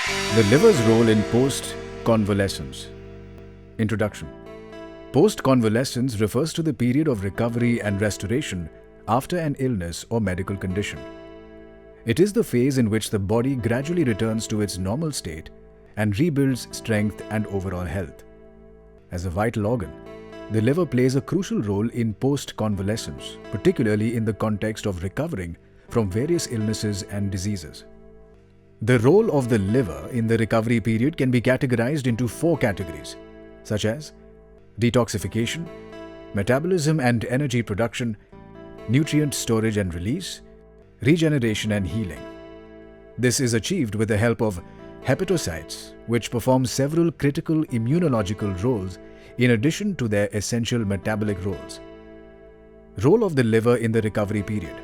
The liver's role in post-convalescence. Introduction. Post-convalescence refers to the period of recovery and restoration after an illness or medical condition. It is the phase in which the body gradually returns to its normal state and rebuilds strength and overall health. As a vital organ, the liver plays a crucial role in post-convalescence, particularly in the context of recovering from various illnesses and diseases. The role of the liver in the recovery period can be categorized into 4 categories, such as detoxification, metabolism and energy production, nutrient storage and release, regeneration and healing. This is achieved with the help of hepatocytes, which perform several critical immunological roles in addition to their essential metabolic roles. Role of the liver in the recovery period.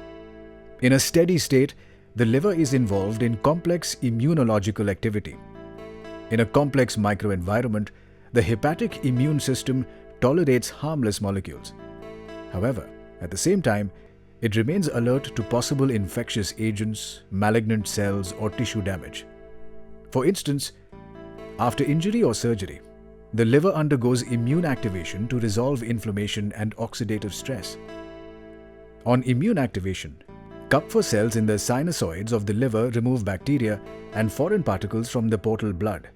In a steady state, the liver is involved in complex immunological activity. In a complex microenvironment, the hepatic immune system tolerates harmless molecules. However, at the same time, it remains alert to possible infectious agents, malignant cells, or tissue damage. For instance, after injury or surgery, the liver undergoes immune activation to resolve inflammation and oxidative stress. On immune activation, Kupffer cells in the sinusoids of the liver remove bacteria and foreign particles from the portal blood.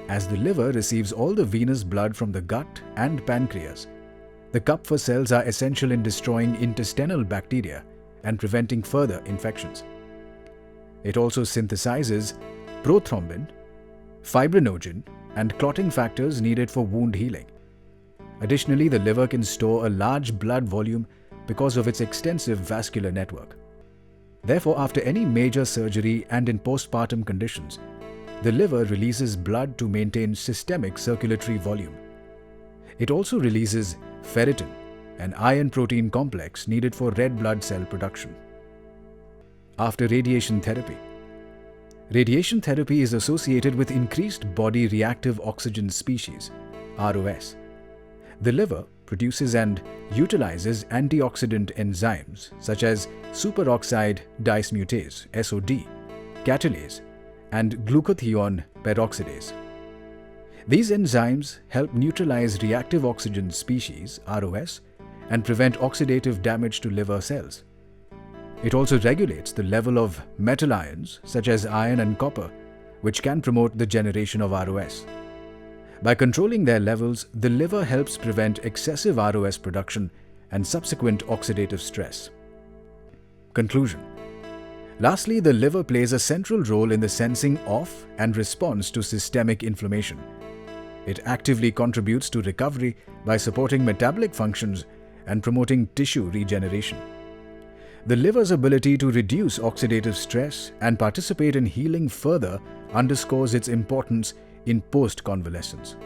As the liver receives all the venous blood from the gut and pancreas, the Kupffer cells are essential in destroying intestinal bacteria and preventing further infections. It also synthesizes prothrombin, fibrinogen, and clotting factors needed for wound healing. Additionally, the liver can store a large blood volume because of its extensive vascular network. Therefore, after any major surgery and in postpartum conditions, the liver releases blood to maintain systemic circulatory volume. It also releases ferritin, an iron protein complex needed for red blood cell production. After radiation therapy. Radiation therapy is associated with increased body reactive oxygen species, ROS. The liver produces and utilizes antioxidant enzymes such as superoxide dismutase (SOD), catalase, and glutathione peroxidase. These enzymes help neutralize reactive oxygen species (ROS) and prevent oxidative damage to liver cells. It also regulates the level of metal ions such as iron and copper, which can promote the generation of ROS. By controlling their levels, the liver helps prevent excessive ROS production and subsequent oxidative stress. Conclusion. Lastly, the liver plays a central role in the sensing of and response to systemic inflammation. It actively contributes to recovery by supporting metabolic functions and promoting tissue regeneration. The liver's ability to reduce oxidative stress and participate in healing further underscores its importance in post-convalescence.